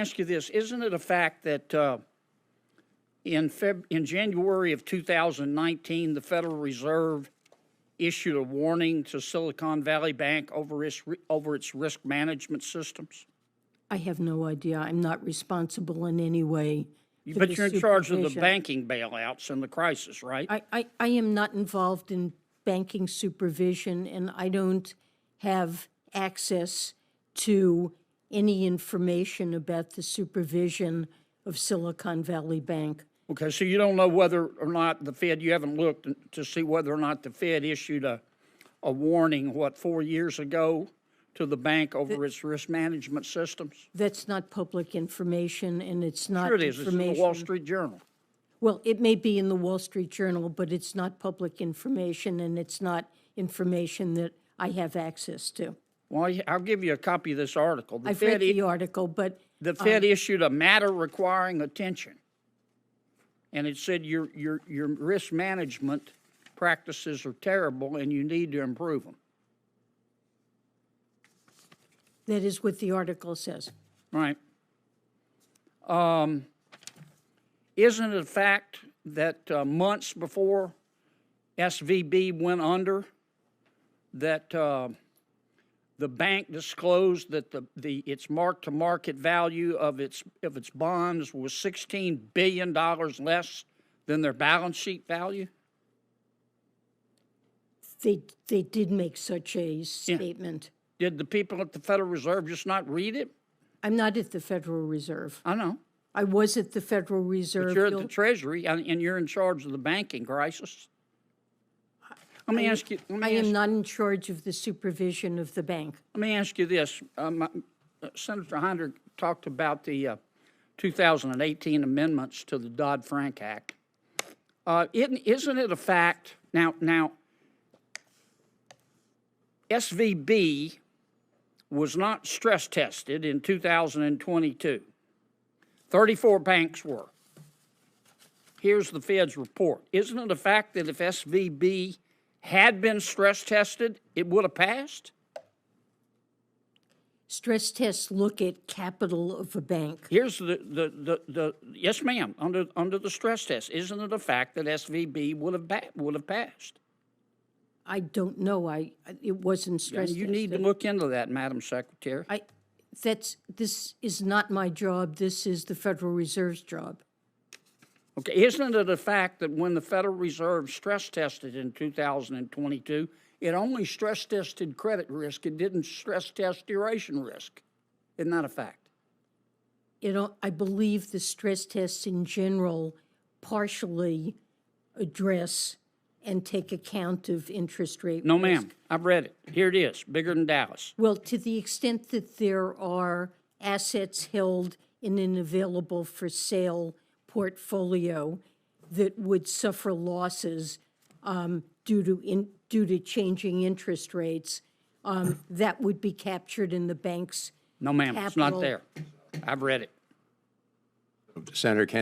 Ask you this, isn't it a fact that in January of 2019, the Federal Reserve issued a warning to Silicon Valley Bank over its risk management systems? I have no idea. I'm not responsible in any way. But you're in charge of the banking bailouts and the crisis, right? I am not involved in banking supervision, and I don't have access to any information about the supervision of Silicon Valley Bank. Okay, so you don't know whether or not the Fed, you haven't looked to see whether or not the Fed issued a warning, 4 years ago to the bank over its risk management systems? That's not public information, and it's not Sure it is. information. It's in the Wall Street Journal. Well, it may be in the Wall Street Journal, but it's not public information, and it's not information that I have access to. Well, I'll give you a copy of this article. I've read the article, but The Fed issued a matter requiring attention, and it said your risk management practices are terrible and you need to improve them. that is what the article says. Right. Isn't it a fact that months before SVB went under, that the bank disclosed that its mark-to-market value of its bonds was $16 billion less than their balance sheet value? They did make such a statement. Did the people at the Federal Reserve just not read it? I'm not at the Federal Reserve. I know. I was at the Federal Reserve. But you're at the Treasury, and you're in charge of the banking crisis. Let me ask you. I am not in charge of the supervision of the bank. Let me ask you this. Senator Hinder talked about the 2018 amendments to the Dodd-Frank Act. Isn't it a fact? Now, SVB was not stress tested in 2022. 34 banks were. Here's the Fed's report. Isn't it a fact that if SVB had been stress tested, it would have passed? Stress tests look at capital of a bank. Here's the yes, ma'am, under the stress test. Isn't it a fact that SVB would have passed? I don't know. It wasn't stress tested. You need to look into that, Madam Secretary. This is not my job. This is the Federal Reserve's job. Okay, isn't it a fact that when the Federal Reserve stress tested in 2022, it only stress tested credit risk, it didn't stress test duration risk? Isn't that a fact? I believe the stress tests in general partially address and take account of interest rate No, risk. ma'am. I've read it. Here it is, bigger than Dallas. Well, to the extent that there are assets held in an available for sale portfolio that would suffer losses due to changing interest rates, that would be captured in the bank's No, ma'am, it's not capital. there. I've read it. Senator Kennedy.